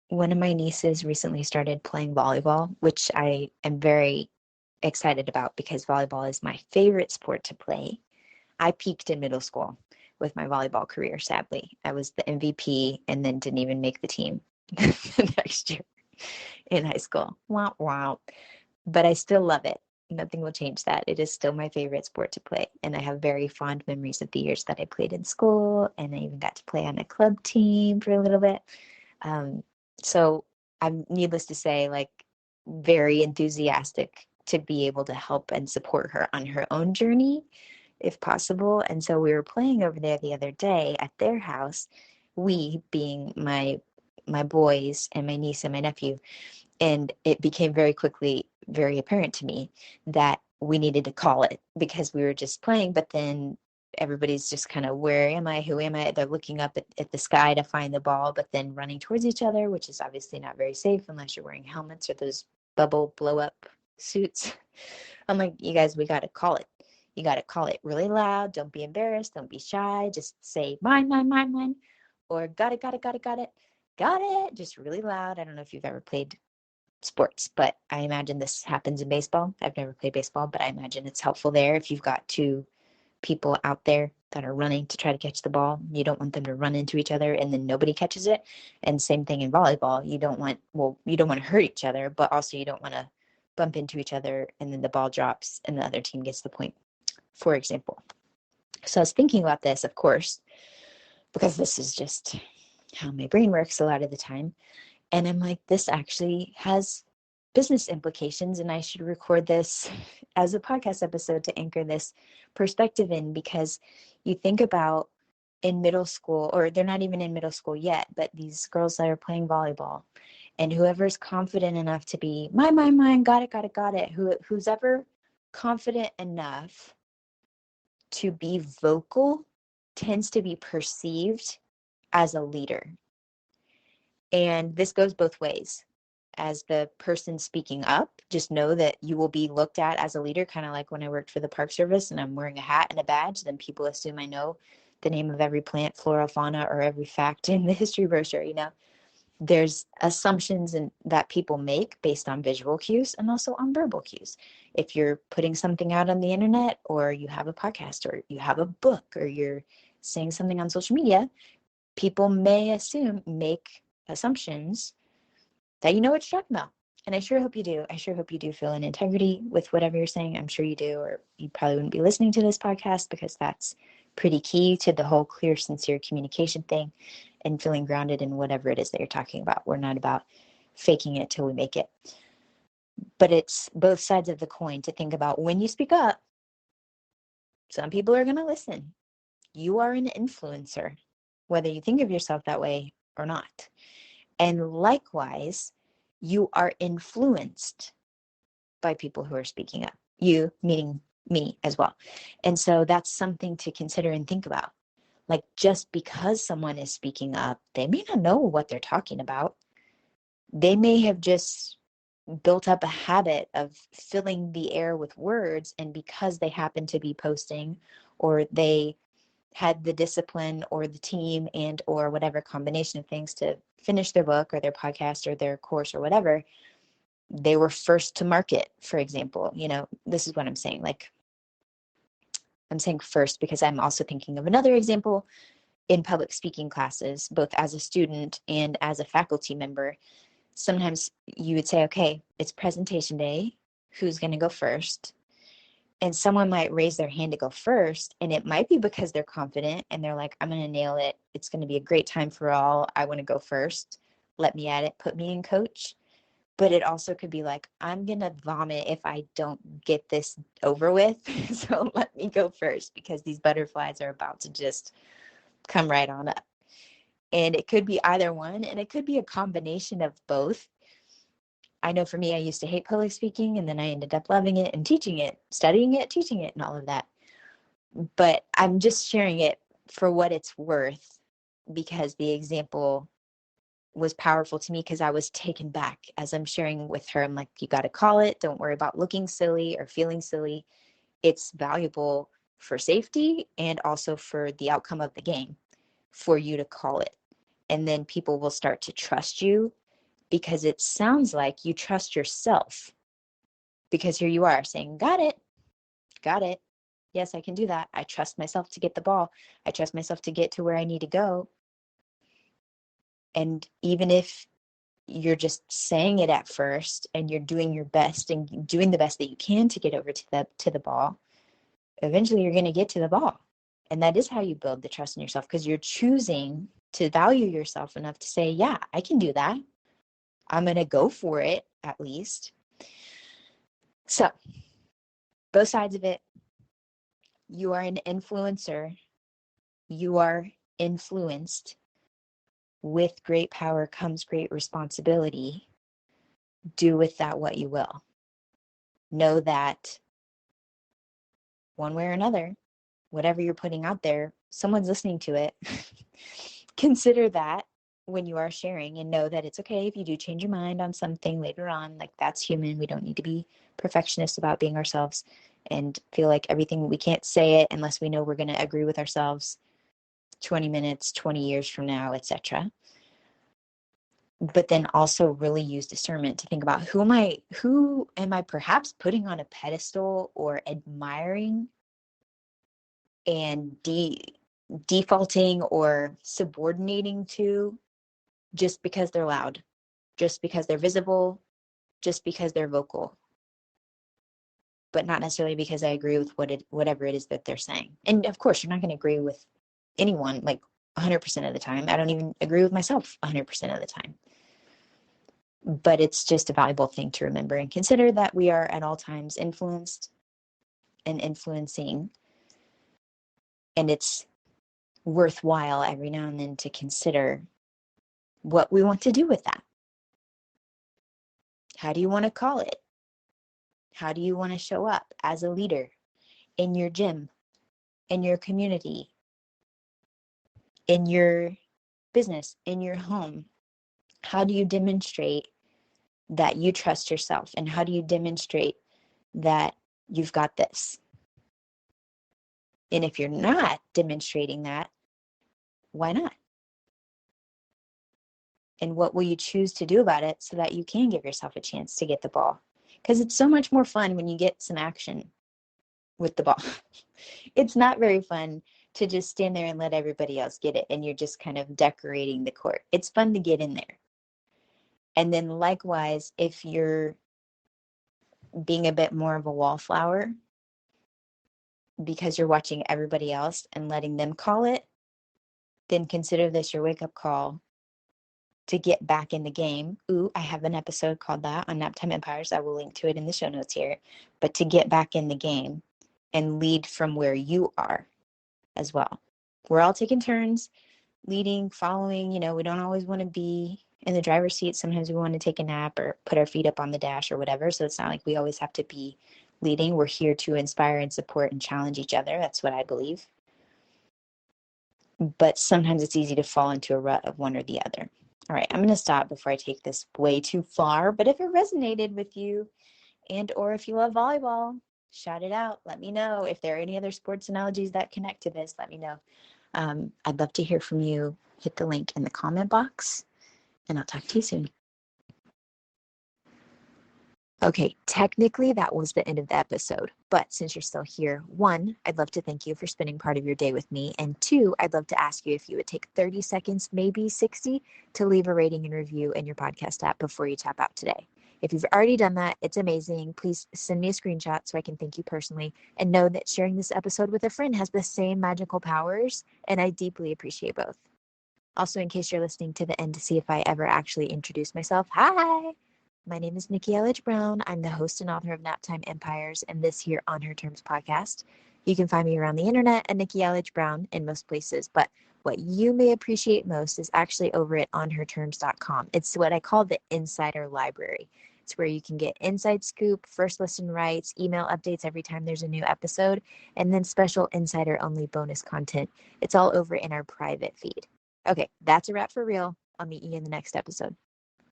one of my nieces recently started playing volleyball, which I am very excited about because volleyball is my favorite sport to play. I peaked in middle school with my volleyball career, sadly. I was the MVP and then didn't even make the team the next year in high school. Wow, wow. But I still love it. Nothing will change that. It is still my favorite sport to play. And I have very fond memories of the years that I played in school. And I even got to play on a club team for a little bit. Um, so I'm, needless to say, like, very enthusiastic to be able to help and support her on her own journey if possible. And so we were playing over there the other day at their house, we being my boys and my niece and my nephew. And it became very quickly very apparent to me that we needed to call it because we were just playing, but then everybody's just kind of, where am I? Who am I? They're looking up at the sky to find the ball, but then running towards each other, which is obviously not very safe unless you're wearing helmets or those bubble blow up suits. I'm like, you guys, we got to call it. You got to call it really loud. Don't be embarrassed. Don't be shy. Just say mine, mine, mine, mine, or got it, got it, got it, got it, got it. Just really loud. I don't know if you've ever played sports, but I imagine this happens in baseball. I've never played baseball, but I imagine it's helpful there if you've got two people out there that are running to try to catch the ball. You don't want them to run into each other and then nobody catches it. And same thing in volleyball. You don't want to hurt each other, but also you don't want to bump into each other and then the ball drops and the other team gets the point, for example. So I was thinking about this, of course, because this is just how my brain works a lot of the time. And I'm like, this actually has business implications, and I should record this as a podcast episode to anchor this perspective in, because you think about in middle school, or they're not even in middle school yet, but these girls that are playing volleyball, and whoever's confident enough to be, mine, got it, got it, got it, who's ever confident enough to be vocal tends to be perceived as a leader. And this goes both ways. As the person speaking up, just know that you will be looked at as a leader, kind of like when I worked for the Park Service and I'm wearing a hat and a badge, then people assume I know the name of every plant, flora, fauna, or every fact in the history brochure. There's assumptions that people make based on visual cues and also on verbal cues. If you're putting something out on the internet, or you have a podcast, or you have a book, or you're saying something on social media, people may make assumptions that you know what you're talking about. And I sure hope you do. I sure hope you do feel in integrity with whatever you're saying. I'm sure you do, or you probably wouldn't be listening to this podcast, because that's pretty key to the whole clear, sincere communication thing and feeling grounded in whatever it is that you're talking about. We're not about faking it till we make it. But it's both sides of the coin to think about. When you speak up, some people are going to listen. You are an influencer, whether you think of yourself that way or not. And likewise, you are influenced by people who are speaking up. You, meaning me as well. And so that's something to consider and think about. Like, just because someone is speaking up, they may not know what they're talking about. They may have just built up a habit of filling the air with words, and because they happen to be posting, or they had the discipline or the team and or whatever combination of things to finish their book or their podcast or their course or whatever, they were first to market, for example. This is what I'm saying. Like, I'm saying first because I'm also thinking of another example in public speaking classes, both as a student and as a faculty member. Sometimes you would say, okay, it's presentation day. Who's going to go first? And someone might raise their hand to go first, and it might be because they're confident and they're like, I'm going to nail it. It's going to be a great time for all. I want to go first. Let me at it. Put me in, coach. But it also could be like, I'm going to vomit if I don't get this over with. So let me go first, because these butterflies are about to just come right on up. And it could be either one, and it could be a combination of both. I know for me, I used to hate public speaking, and then I ended up loving it and teaching it, studying it, teaching it, and all of that. But I'm just sharing it for what it's worth, because the example was powerful to me, because I was taken back as I'm sharing with her. I'm like, you got to call it. Don't worry about looking silly or feeling silly. It's valuable for safety and also for the outcome of the game for you to call it. And then people will start to trust you because it sounds like you trust yourself. Because here you are saying, got it. Yes, I can do that. I trust myself to get the ball. I trust myself to get to where I need to go. And even if you're just saying it at first and you're doing your best and doing the best that you can to get over to the ball, eventually you're going to get to the ball. And that is how you build the trust in yourself, because you're choosing to value yourself enough to say, yeah, I can do that. I'm going to go for it, at least. So both sides of it. You are an influencer. You are influenced. With great power comes great responsibility. Do with that what you will. Know that one way or another, whatever you're putting out there, someone's listening to it. Consider that when you are sharing, and know that it's okay if you do change your mind on something later on. Like, that's human. We don't need to be perfectionists about being ourselves and feel like everything, we can't say it unless we know we're going to agree with ourselves 20 minutes, 20 years from now, etc. But then also really use discernment to think about who am I perhaps putting on a pedestal or admiring and defaulting or subordinating to, just because they're loud, just because they're visible, just because they're vocal, but not necessarily because I agree with whatever it is that they're saying. And of course, you're not going to agree with anyone like 100% of the time. I don't even agree with myself 100% of the time. But it's just a valuable thing to remember and consider, that we are at all times influenced and influencing. And it's worthwhile every now and then to consider what we want to do with that. How do you want to call it? How do you want to show up as a leader in your gym, in your community, in your business, in your home? How do you demonstrate that you trust yourself? And how do you demonstrate that you've got this? And if you're not demonstrating that, why not? And what will you choose to do about it so that you can give yourself a chance to get the ball? Because it's so much more fun when you get some action with the ball. It's not very fun to just stand there and let everybody else get it and you're just kind of decorating the court. It's fun to get in there. And then likewise, if you're being a bit more of a wallflower because you're watching everybody else and letting them call it, then consider this your wake-up call to get back in the game. Ooh, I have an episode called that on Naptime Empires. I will link to it in the show notes here. But to get back in the game and lead from where you are as well. We're all taking turns leading, following. We don't always want to be in the driver's seat. Sometimes we want to take a nap or put our feet up on the dash or whatever. So it's not like we always have to be leading. We're here to inspire and support and challenge each other. That's what I believe. But sometimes it's easy to fall into a rut of one or the other. All right, I'm going to stop before I take this way too far. But if it resonated with you, and or if you love volleyball, shout it out. Let me know. If there are any other sports analogies that connect to this, let me know. I'd love to hear from you. Hit the link in the comment box, and I'll talk to you soon. Okay, technically that was the end of the episode, but since you're still here, 1, I'd love to thank you for spending part of your day with me, and 2, I'd love to ask you if you would take 30 seconds, maybe 60, to leave a rating and review in your podcast app before you tap out today. If you've already done that, it's amazing. Please send me a screenshot so I can thank you personally, and know that sharing this episode with a friend has the same magical powers, and I deeply appreciate both. Also, in case you're listening to the end to see if I ever actually introduce myself, hi! My name is Nikki Elledge Brown. I'm the host and author of Naptime Empires and this here On Her Terms podcast. You can find me around the internet at Nikki Elledge Brown in most places, but what you may appreciate most is actually over at onherterms.com. It's what I call the insider library. It's where you can get inside scoop, first listen rights, email updates every time there's a new episode, and then special insider only bonus content. It's all over in our private feed. Okay, that's a wrap for real. I'll meet you in the next episode.